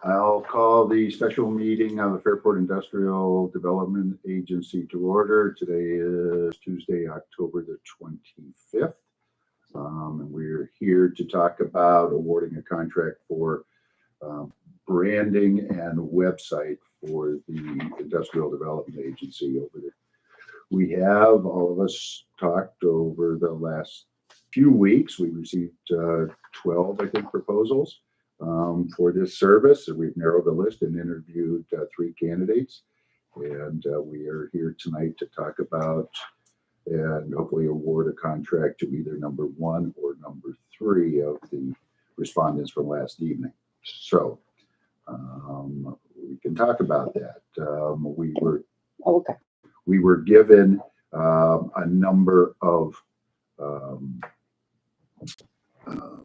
I'll call the special meeting of the Fairport Industrial Development Agency to order. Today is Tuesday, October the 25th. And we're here to talk about awarding a contract for branding and website for the Industrial Development Agency over there. We have, all of us talked over the last few weeks. We received 12, I think, proposals for this service. And we've narrowed the list and interviewed 3 candidates. And we are here tonight to talk about and hopefully award a contract to either number 1 or number 3 of the respondents from last evening. So we can talk about that. We were given a number of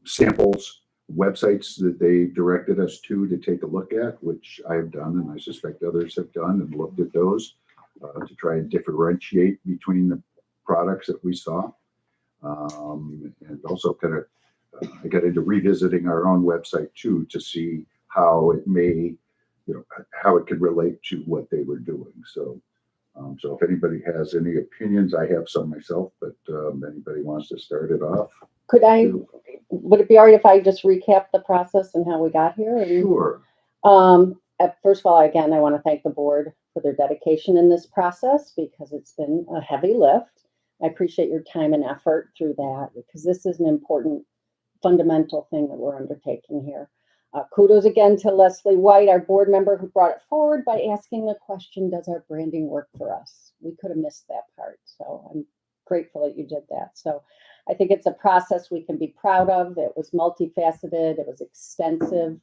samples, websites that they directed us to take a look at, which I have done, and I suspect others have done, and looked at those to try and differentiate between the products that we saw. And also kind of, I got into revisiting our own website too, to see how it may, how it could relate to what they were doing. So if anybody has any opinions, I have some myself, but anybody wants to start it off? Would it be all right if I just recap the process and how we got here? Sure. First of all, again, I want to thank the board for their dedication in this process because it's been a heavy lift. I appreciate your time and effort through that because this is an important fundamental thing that we're undertaking here. Kudos again to Leslie White, our board member, who brought it forward by asking the question, does our branding work for us? We could have missed that part. So I'm grateful that you did that. So I think it's a process we can be proud of. It was multifaceted. It was extensive,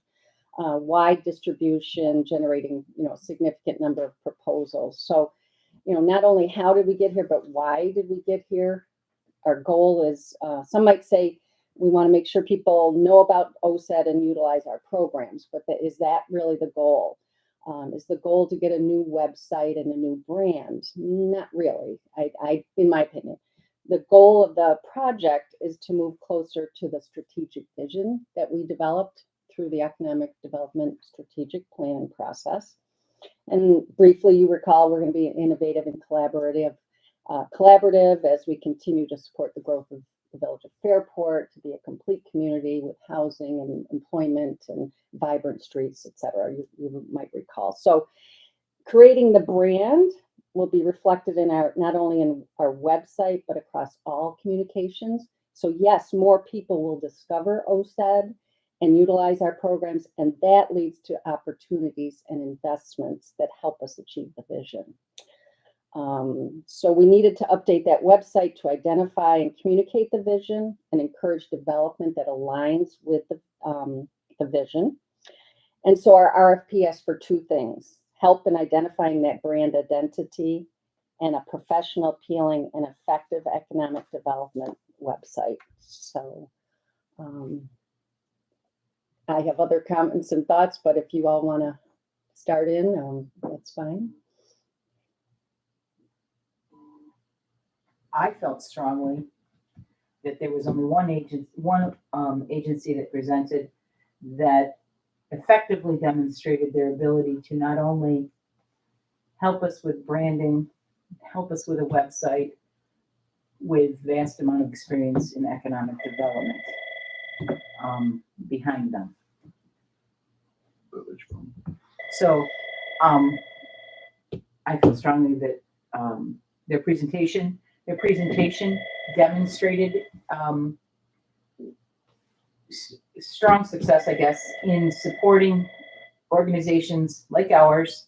wide distribution, generating, a significant number of proposals. So, not only how did we get here, but why did we get here? Our goal is, some might say, we want to make sure people know about OSED and utilize our programs, but is that really the goal? Is the goal to get a new website and a new brand? Not really, in my opinion. The goal of the project is to move closer to the strategic vision that we developed through the Economic Development Strategic Planning process. And briefly, you recall, we're going to be innovative and collaborative as we continue to support the growth of the village of Fairport to be a complete community with housing and employment and vibrant streets, etc. You might recall. So creating the brand will be reflected in not only in our website, but across all communications. So yes, more people will discover OSED and utilize our programs, and that leads to opportunities and investments that help us achieve the vision. So we needed to update that website to identify and communicate the vision and encourage development that aligns with the vision. And so our RFP asks for 2 things: help in identifying that brand identity and a professional, appealing, and effective economic development website. So I have other comments and thoughts, but if you all want to start in, that's fine. I felt strongly that there was only one agency that presented that effectively demonstrated their ability to not only help us with branding, help us with a website, with vast amount of experience in economic development behind them. So I feel strongly that their presentation demonstrated strong success, I guess, in supporting organizations like ours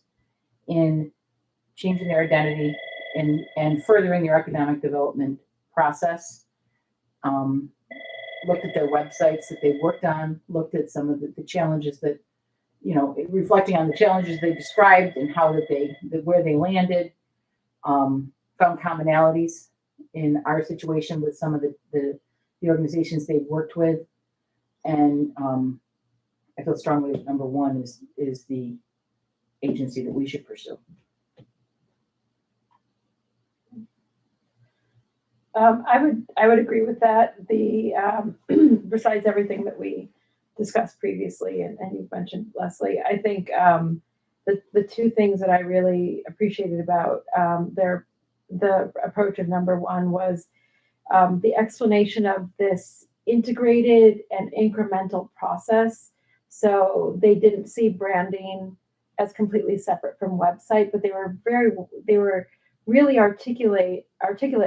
in changing their identity and furthering their economic development process. Looked at their websites that they've worked on, looked at some of the challenges that, reflecting on the challenges they described and how where they landed, found commonalities in our situation with some of the organizations they've worked with. And I feel strongly that number 1 is the agency that we should pursue. I would agree with that. The besides everything that we discussed previously, and you've mentioned, Leslie. I think the two things that I really appreciated about the approach of number one was the explanation of this integrated and incremental process. So they didn't see branding as completely separate from website, but they were really articulate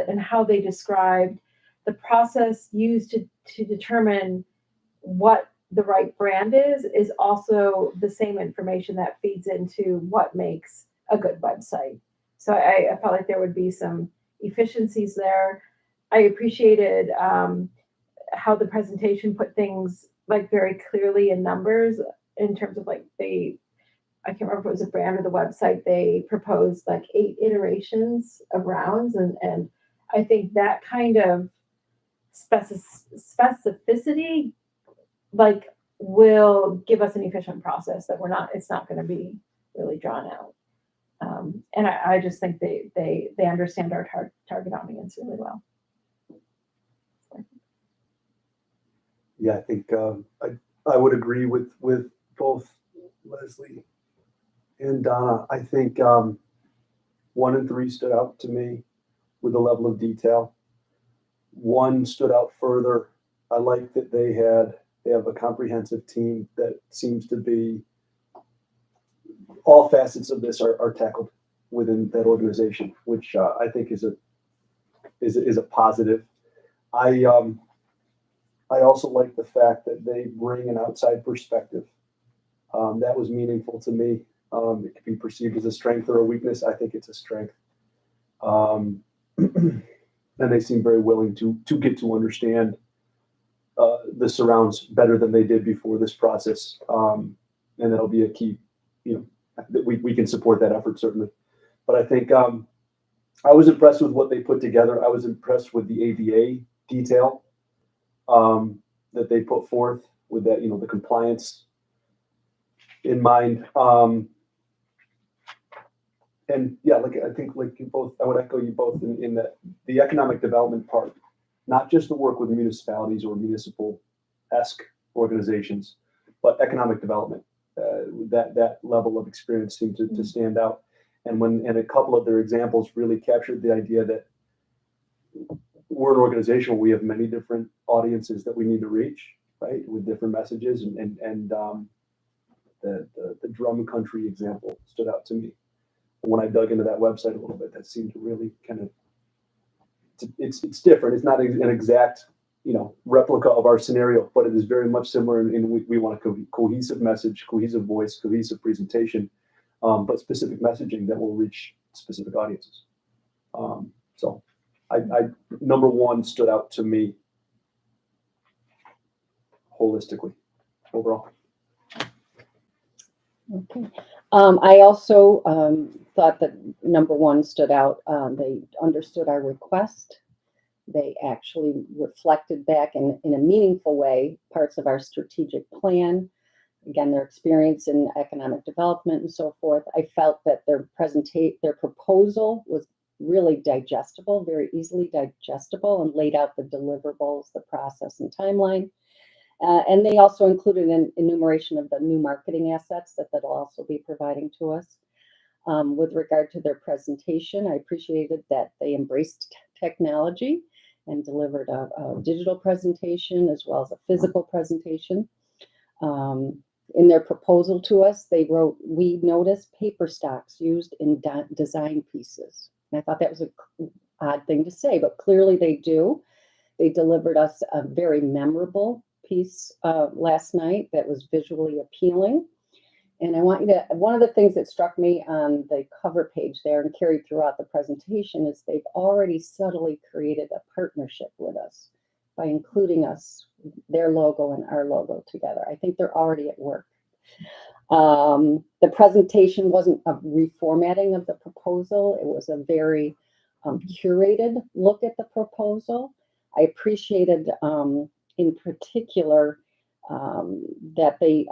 in how they described the process used to determine what the right brand is also the same information that feeds into what makes a good website. So I felt like there would be some efficiencies there. I appreciated how the presentation put things like very clearly in numbers in terms of like I can't remember if it was a brand or the website, they proposed like 8 iterations of rounds. And I think that kind of specificity like will give us an efficient process that it's not going to be really drawn out. And I just think they understand our target audience really well. Yeah, I think I would agree with both Leslie and Donna. I think 1 and 3 stood out to me with the level of detail. 1 stood out further. I like that they have a comprehensive team that seems to be all facets of this are tackled within that organization, which I think is a positive. I also like the fact that they bring an outside perspective. That was meaningful to me. It could be perceived as a strength or a weakness. I think it's a strength. And they seem very willing to get to understand the surrounds better than they did before this process. And that'll be a key, we can support that effort certainly. But I think I was impressed with what they put together. I was impressed with the ADA detail that they put forth with that, the compliance in mind. And yeah, I think you both, I would echo you both in that the economic development part, not just the work with municipalities or municipal-esque organizations, but economic development. That level of experience seemed to stand out. And a couple of their examples really captured the idea that we're an organization where we have many different audiences that we need to reach, right, with different messages. And the drum country example stood out to me. When I dug into that website a little bit, that seemed to really kind of, it's different. It's not an exact, replica of our scenario, but it is very much similar in we want a cohesive message, cohesive voice, cohesive presentation, but specific messaging that will reach specific audiences. So I number 1 stood out to me holistically overall. Okay. I also thought that number 1 stood out. They understood our request. They actually reflected back in a meaningful way parts of our strategic plan. Again, their experience in economic development and so forth. I felt that their proposal was really digestible, very easily digestible, and laid out the deliverables, the process, and timeline. And they also included an enumeration of the new marketing assets that they'll also be providing to us. With regard to their presentation, I appreciated that they embraced technology and delivered a digital presentation as well as a physical presentation. In their proposal to us, they wrote, "We noticed paper stocks used in design pieces." And I thought that was an odd thing to say, but clearly they do. They delivered us a very memorable piece last night that was visually appealing. And I want you to, one of the things that struck me on the cover page there and carried throughout the presentation is they've already subtly created a partnership with us by including us, their logo and our logo together. I think they're already at work. The presentation wasn't a reformatting of the proposal. It was a very curated look at the proposal. I appreciated in particular that they,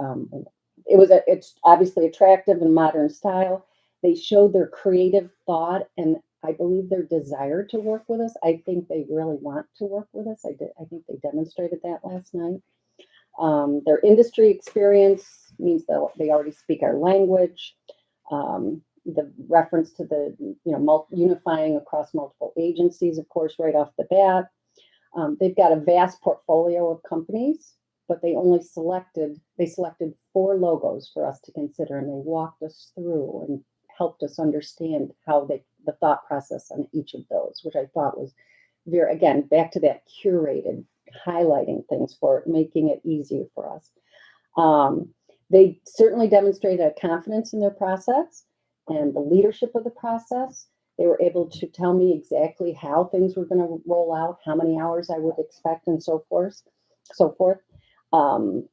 it's obviously attractive and modern style. They showed their creative thought and I believe their desire to work with us. I think they really want to work with us. I think they demonstrated that last night. Their industry experience means that they already speak our language. The reference to the, unifying across multiple agencies, of course, right off the bat. They've got a vast portfolio of companies, but they selected 4 logos for us to consider, and they walked us through and helped us understand the thought process on each of those, which I thought was very, again, back to that curated, highlighting things for it, making it easier for us. They certainly demonstrated a confidence in their process and the leadership of the process. They were able to tell me exactly how things were going to roll out, how many hours I would expect, and so forth.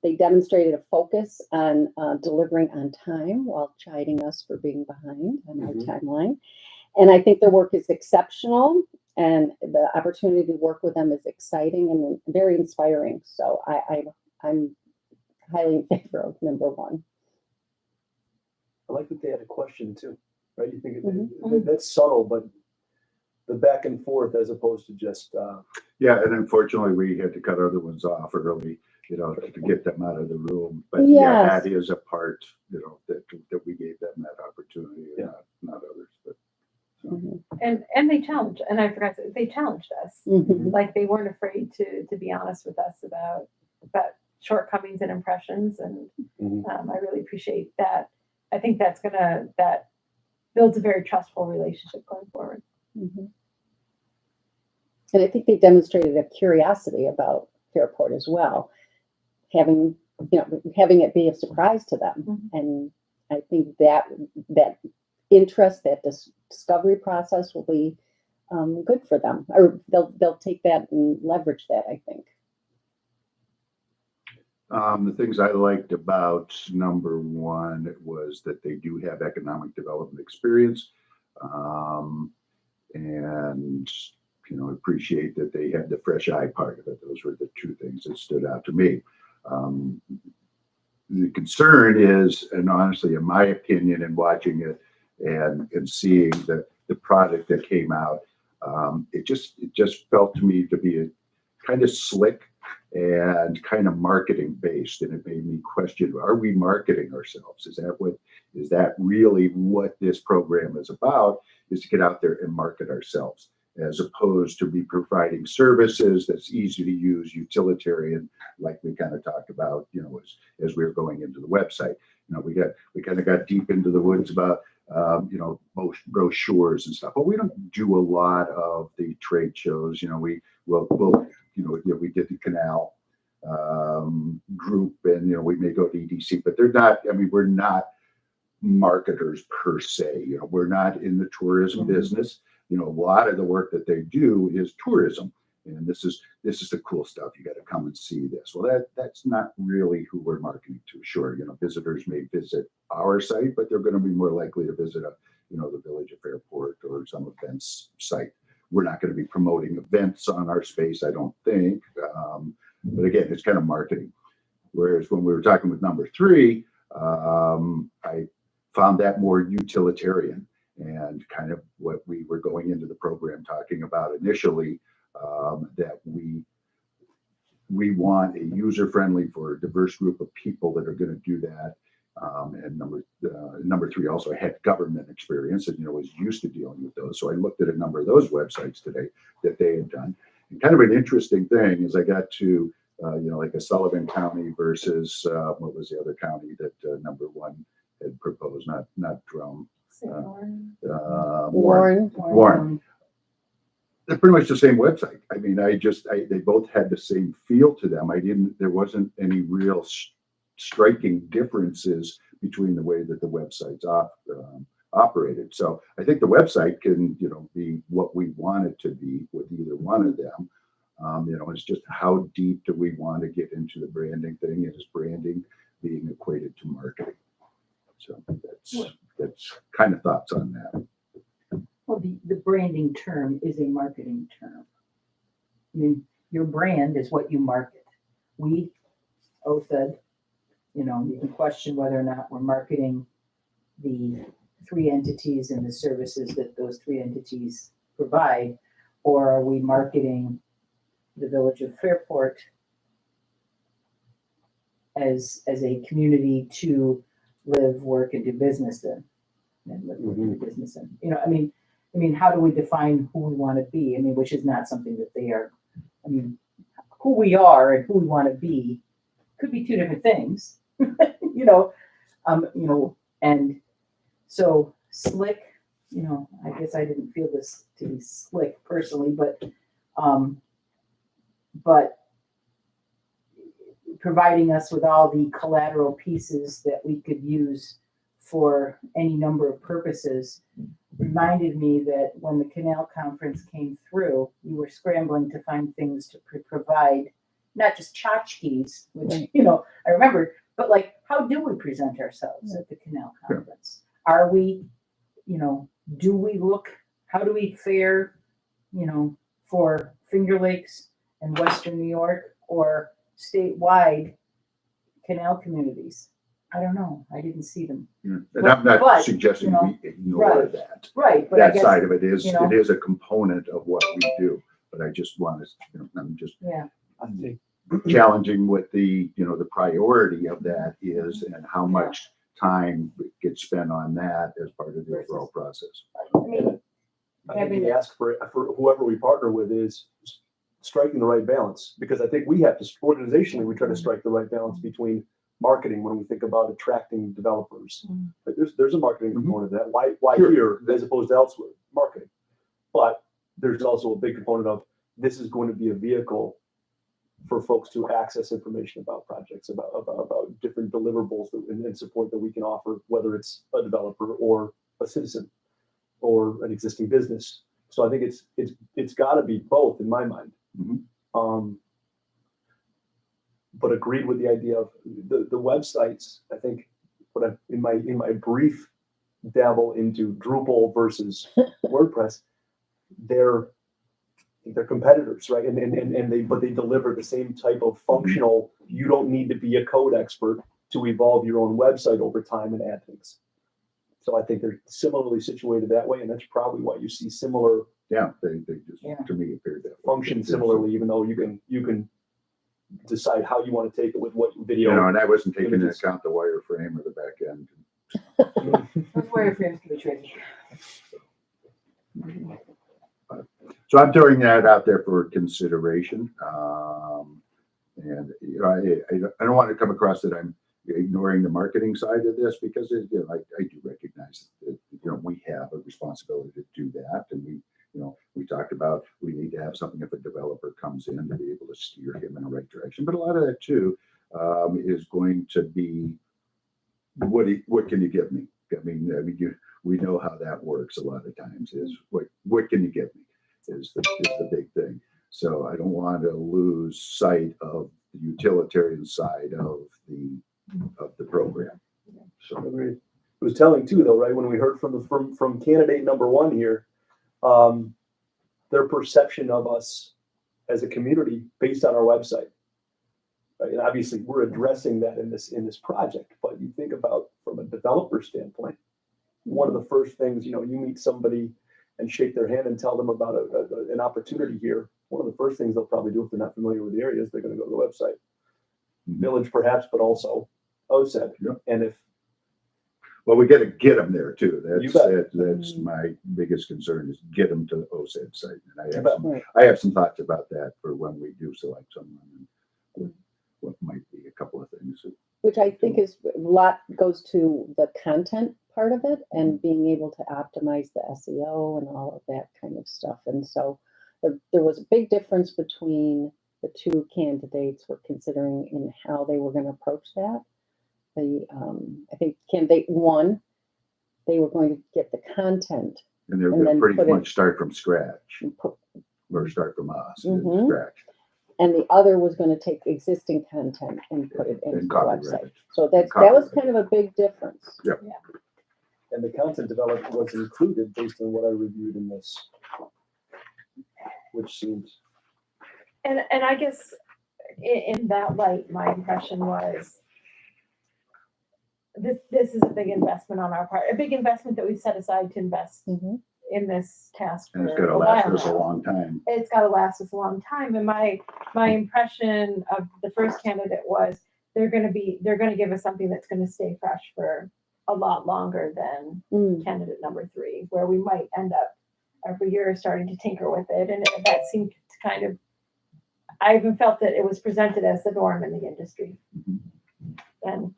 They demonstrated a focus on delivering on time while chiding us for being behind on our timeline. And I think their work is exceptional, and the opportunity to work with them is exciting and very inspiring. So I'm highly in favor of number 1. I like that they had a question too, right? You think that's subtle, but the back and forth as opposed to just. Yeah, and unfortunately, we had to cut other ones off early, to get them out of the room. But Yes. yeah, that is a part, that we gave them that opportunity, and not others. But And they challenged, and I forgot they challenged us. Like they weren't afraid to be honest with us about shortcomings and impressions, and I really appreciate that. I think that builds a very trustful relationship going forward. And I think they demonstrated a curiosity about Fairport as well, having it be a surprise to them. And I think that interest, that discovery process will be good for them, or they'll take that and leverage that, I think. The things I liked about number 1 was that they do have economic development experience, and appreciate that they had the fresh eye part of it. Those were the 2 things that stood out to me. The concern is, and honestly, in my opinion, in watching it and seeing the product that came out, it just felt to me to be a kind of slick and kind of marketing based, and it made me question: are we marketing ourselves? Is that really what this program is about? Is to get out there and market ourselves, as opposed to be providing services that's easy to use, utilitarian, like we kind of talked about, as we were going into the website. We kind of got deep into the woods about brochures and stuff. But we don't do a lot of the trade shows. We did the Canal group, and we may go to EDC, but they're not. We're not marketers per se. We're not in the tourism business. A lot of the work that they do is tourism, and this is the cool stuff. You got to come and see this. Well, that's not really who we're marketing to. Sure, visitors may visit our site, but they're going to be more likely to visit the Village of Fairport or some events site. We're not going to be promoting events on our space, I don't think. But again, it's kind of marketing. Whereas when we were talking with number 3, I found that more utilitarian, and kind of what we were going into the program talking about initially, that we want a user-friendly for a diverse group of people that are going to do that. And number 3 also had government experience and was used to dealing with those. So I looked at a number of those websites today that they had done. And kind of an interesting thing is I got to like a Sullivan County versus what was the other county that number 1 had proposed, not Drone. Warren. They're pretty much the same website. They both had the same feel to them. There wasn't any real striking differences between the way that the websites operated. So I think the website can, be what we want it to be with either one of them. It's just how deep do we want to get into the branding thing? Is branding being equated to marketing? So that's kind of thoughts on that. Well, the branding term is a marketing term. Your brand is what you market. We, OSED, you can question whether or not we're marketing the 3 entities and the services that those 3 entities provide, or are we marketing the Village of Fairport as a community to live, work, and do business in. And live, work, and do business in. You know, I mean, how do we define who we want to be? I mean, which is not something that they are. I mean, who we are and who we want to be could be two different things. You know, and so slick. You know, I guess I didn't feel this to be slick personally, but providing us with all the collateral pieces that we could use for any number of purposes reminded me that when the Canal Conference came through, we were scrambling to find things to provide, not just tchotchkes, which, you know, I remember, but like, how do we present ourselves at the Canal Conference? Are we, you know, do we look, how do we fare, you know, for Finger Lakes and Western New York or statewide canal communities? I don't know. I didn't see them. Yeah. And I'm not but, suggesting you know, we ignore right. that. Right, but I That guess, side of it is, you know, it is a component of what we do. But I just want to, you know, I'm just yeah, I think challenging what the, you know, the priority of that is and how much time gets spent on that as part of the overall process. I mean, I think the ask for whoever we partner with is striking the right balance, because I think we have to, organizationally, we try to strike the right balance between marketing when we think about attracting developers. Like there's a marketing component of that. Why Sure. here as opposed to elsewhere? Marketing. But there's also a big component of this is going to be a vehicle for folks to access information about projects, about different deliverables and support that we can offer, whether it's a developer or a citizen or an existing business. So I think it's got to be both in my mind. But agreed with the idea of the websites. I think in my brief dabble into Drupal versus WordPress, they're competitors, right? And they deliver the same type of functional. You don't need to be a code expert to evolve your own website over time and add things. So I think they're similarly situated that way, and that's probably why you see similar. Yeah, they just to me appear that function similarly, even though you can decide how you want to take it with what video. You know, and I wasn't taking into account the wireframe or the back end. those wireframes can be tricky. So I'm throwing that out there for consideration. And you know, I don't want to come across that I'm ignoring the marketing side of this, because you know, I do recognize that, you know, we have a responsibility to do that, and we talked about we need to have something if a developer comes in to be able to steer him in the right direction. But a lot of that too is going to be what can you give me? I mean, we know how that works a lot of times. Is what can you give me is the big thing. So I don't want to lose sight of the utilitarian side of the program. So Agreed. It was telling too, though, right? When we heard from candidate number one here, their perception of us as a community based on our website, right? And obviously, we're addressing that in this project. But you think about from a developer standpoint, one of the first things, you know, you meet somebody and shake their hand and tell them about an opportunity here. One of the first things they'll probably do if they're not familiar with the area is they're going to go to the website, village perhaps, but also OSED. Yeah. And if we got to get them there too. You That's my biggest concern is get them to the OSED site. And I have some thoughts about that for when we do select someone. And what might be a couple of things. Which I think is a lot goes to the content part of it and being able to optimize the SEO and all of that kind of stuff. And so there was a big difference between the two candidates were considering in how they were going to approach that. I think candidate one, they were going to get the content. And they're going to pretty much start from scratch or start from us from scratch. And the other was going to take existing content and put it into the website. So that was kind of a big difference. Yep. Yeah. And the content development was included based on what I reviewed in this, which seems. And I guess in that light, my impression was this is a big investment on our part, a big investment that we set aside to invest in this task. And it's going to last us a long time. It's got to last us a long time. And my impression of the first candidate was they're gonna give us something that's gonna stay fresh for a lot longer than candidate number 3, where we might end up every year starting to tinker with it. And that seemed to kind of, I even felt that it was presented as the norm in the industry. And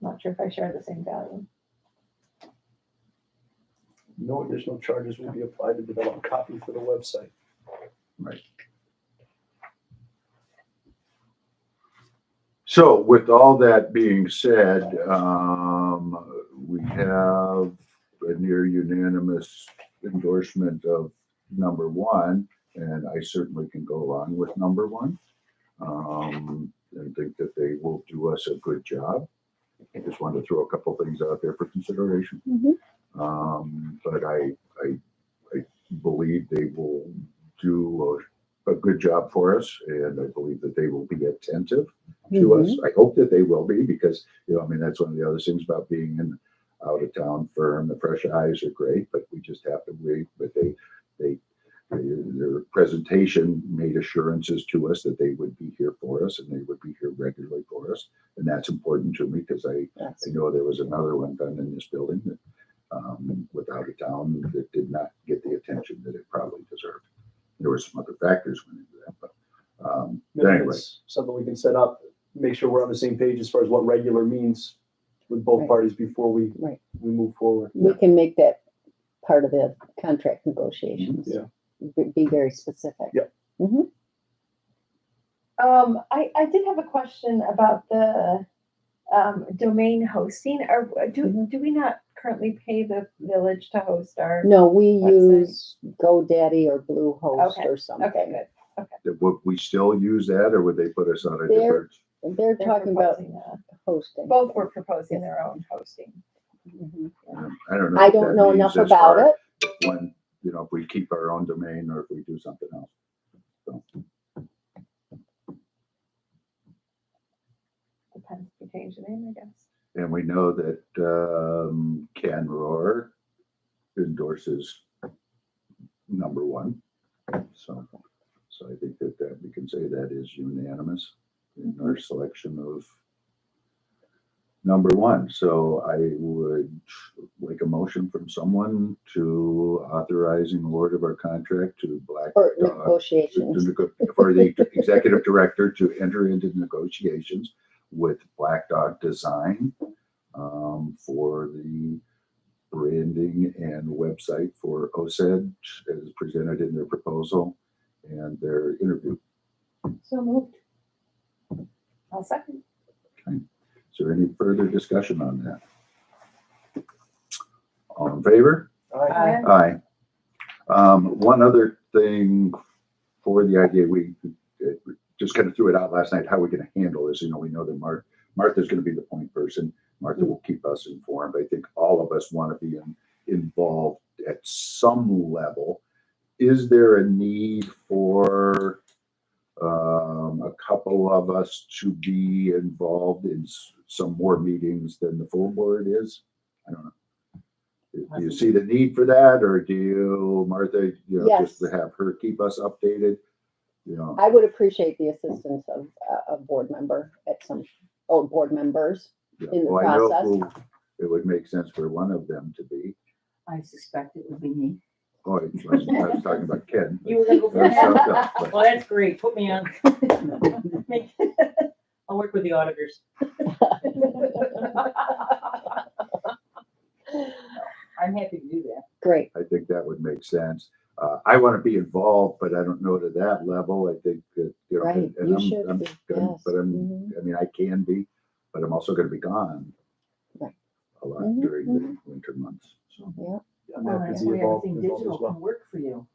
not sure if I share the same value. No additional charges will be applied to develop a copy for the website. Right. So with all that being said, we have a near unanimous endorsement of number 1, and I certainly can go along with number 1. And think that they will do us a good job. I just wanted to throw a couple things out there for consideration. But I believe they will do a good job for us, and I believe that they will be attentive to us. I hope that they will be, because I mean, that's one of the other things about being an out of town firm. The fresh eyes are great, but we just have to wait. But their presentation made assurances to us that they would be here for us and they would be here regularly for us, and that's important to me, because I know there was another one done in this building that with out of town that did not get the attention that it probably deserved. There were some other factors went into that, but anyway, It's something we can set up, make sure we're on the same page as far as what regular means with both parties before we move forward. We can make that part of the contract negotiations. Yeah. Be very specific. Yep. I did have a question about the domain hosting. Do we not currently pay the village to host our? No, we website? use GoDaddy or Bluehost Okay. or something. Okay, good. would we still use that, or would they put us on a They're- different? They're They're talking about proposing, hosting. both were proposing their own hosting. I don't know. I what don't that know means enough as about far it. as when, if we keep our own domain or if we do something else. So, Depends if we change the name, I guess. and we know that Ken Rohr endorses number 1. So I think that we can say that is unanimous in our selection of number 1. So I would like a motion from someone to authorizing award of our contract to Black Or Dog negotiations. for the executive director to enter into negotiations with Black Dog Design for the branding and website for OSED as presented in their proposal and their interview. So moved. I'll second. Is there any further discussion on that? All in favor? Aye. Aye. One other thing for the idea, we just kind of threw it out last night, how we're going to handle this. We know that Martha's going to be the point person. Martha will keep us informed. I think all of us want to be involved at some level. Is there a need for a couple of us to be involved in some more meetings than the full board is? I don't know. Do you see the need for that, or do you, Martha, Yes. just to have her keep us updated? I would appreciate the assistance of a board member board members in the Well, I know process. who it would make sense for one of them to be. I suspect it would be me. Oh, I was talking about Ken. You were gonna go for That's that? something else, but- Well, that's great. Put me on. I'll work with the auditors. I'm happy to do that. Great. I think that would make sense. I want to be involved, but I don't know to that level. I think that, Right. and You I'm should be. gonna- Yes. but Mhm. I mean, I can be, but I'm also going to be gone Right. a lot Mhm, during the winter months. So Yeah. I'm Well, happy that's to be why involved everything as digital well. can work for you.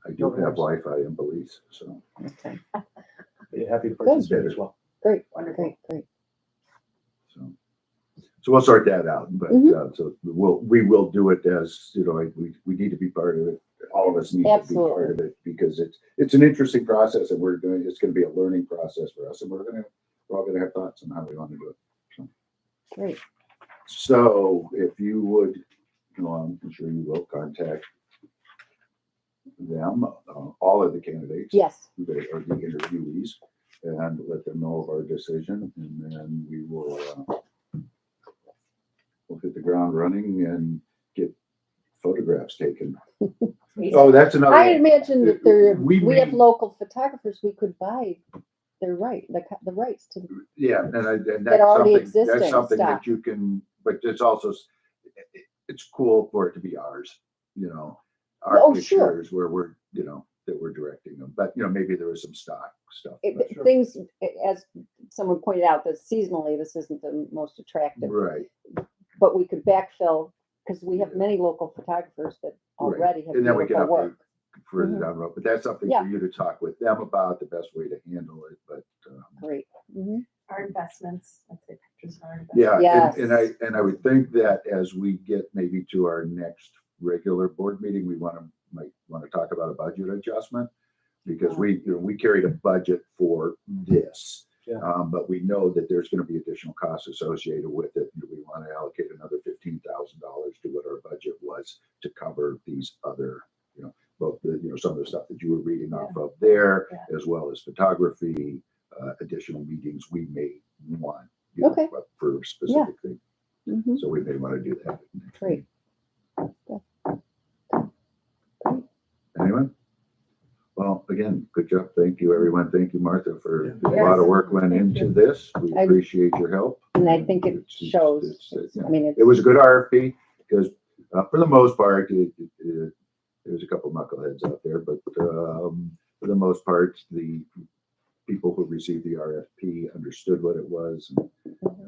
I do have Wi-Fi in Belize, so. Okay. Yeah, happy to participate as well. Great. Wonderful. Great. So we'll sort that out, but Mhm. so we will do it as we need to be part of it. All of us need to be part of it because it's an interesting process, and it's going to be a learning process for us, and we're all going to have thoughts on how we want to do it. So. Great. So if you would, I'm sure you will contact them, all of the candidates. Yes, That are the interviewees, and let them know of our decision, and then we will we'll hit the ground running and get photographs taken. Oh, that's another. I imagine that We we have may- local photographers, we could buy their the rights to, Yeah, and that's That already something, existing that's something stuff. that you can, but it's also, it's cool for it to be ours, you know. Our Oh, sure. pictures where we're, you know, that we're directing them, but, you know, maybe there was some stock stuff. but- Sure. things, as someone pointed out, that seasonally, this isn't the most attractive, Right, but we could backfill, because we have many local photographers that already have and then we can beautiful update work. further Mhm. down the road, but that's something Yeah. for you to talk with them about, the best way to handle it, but, Great. Mhm. Our investments, let's say pictures of our investments. yeah, Yes. and I would think that as we get maybe to our next regular board meeting, we might want to talk about a budget adjustment. Because we, you know, we carried a budget for this. Yeah. But we know that there's going to be additional costs associated with it. Do we want to allocate another $15,000 to what our budget was to cover these other, you know, both the, you know, some of the stuff that you were reading off of there, Yeah. as well as photography, additional meetings we may want, you know, Okay. for specific things. Mhm. So we may want to do that. Great. Anyone? Well, again, good job. Thank you, everyone. Thank you, Martha, for Yeah. a lot of Yes. work went Thank into you. this. We I- appreciate your help. And I think it It's- shows. it's, you know, I mean, It was a good RFP because for the most part, there's a couple knuckleheads out there, but for the most part, the people who received the RFP understood what it was, and, you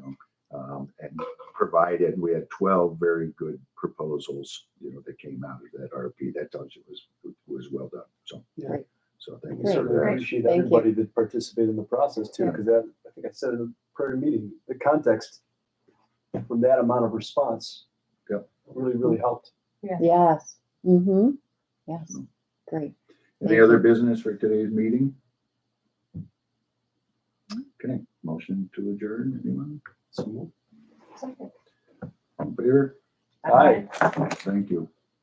know, and provided. We had 12 very good proposals, you know, that came out of that RFP. That tells you it was well done. So, Yeah. Great. so thank you We Great. for certainly that. appreciate Thank you. everybody that participated in the process too, Yeah. because that, I think I said in the prior meeting, the context from that amount of response Yep. really helped. Yes. Mm-hmm. Yes. Great. Any Thank other you. business for today's meeting? Okay, motion to adjourn, anyone? So, All in favor? Aye. Thank you.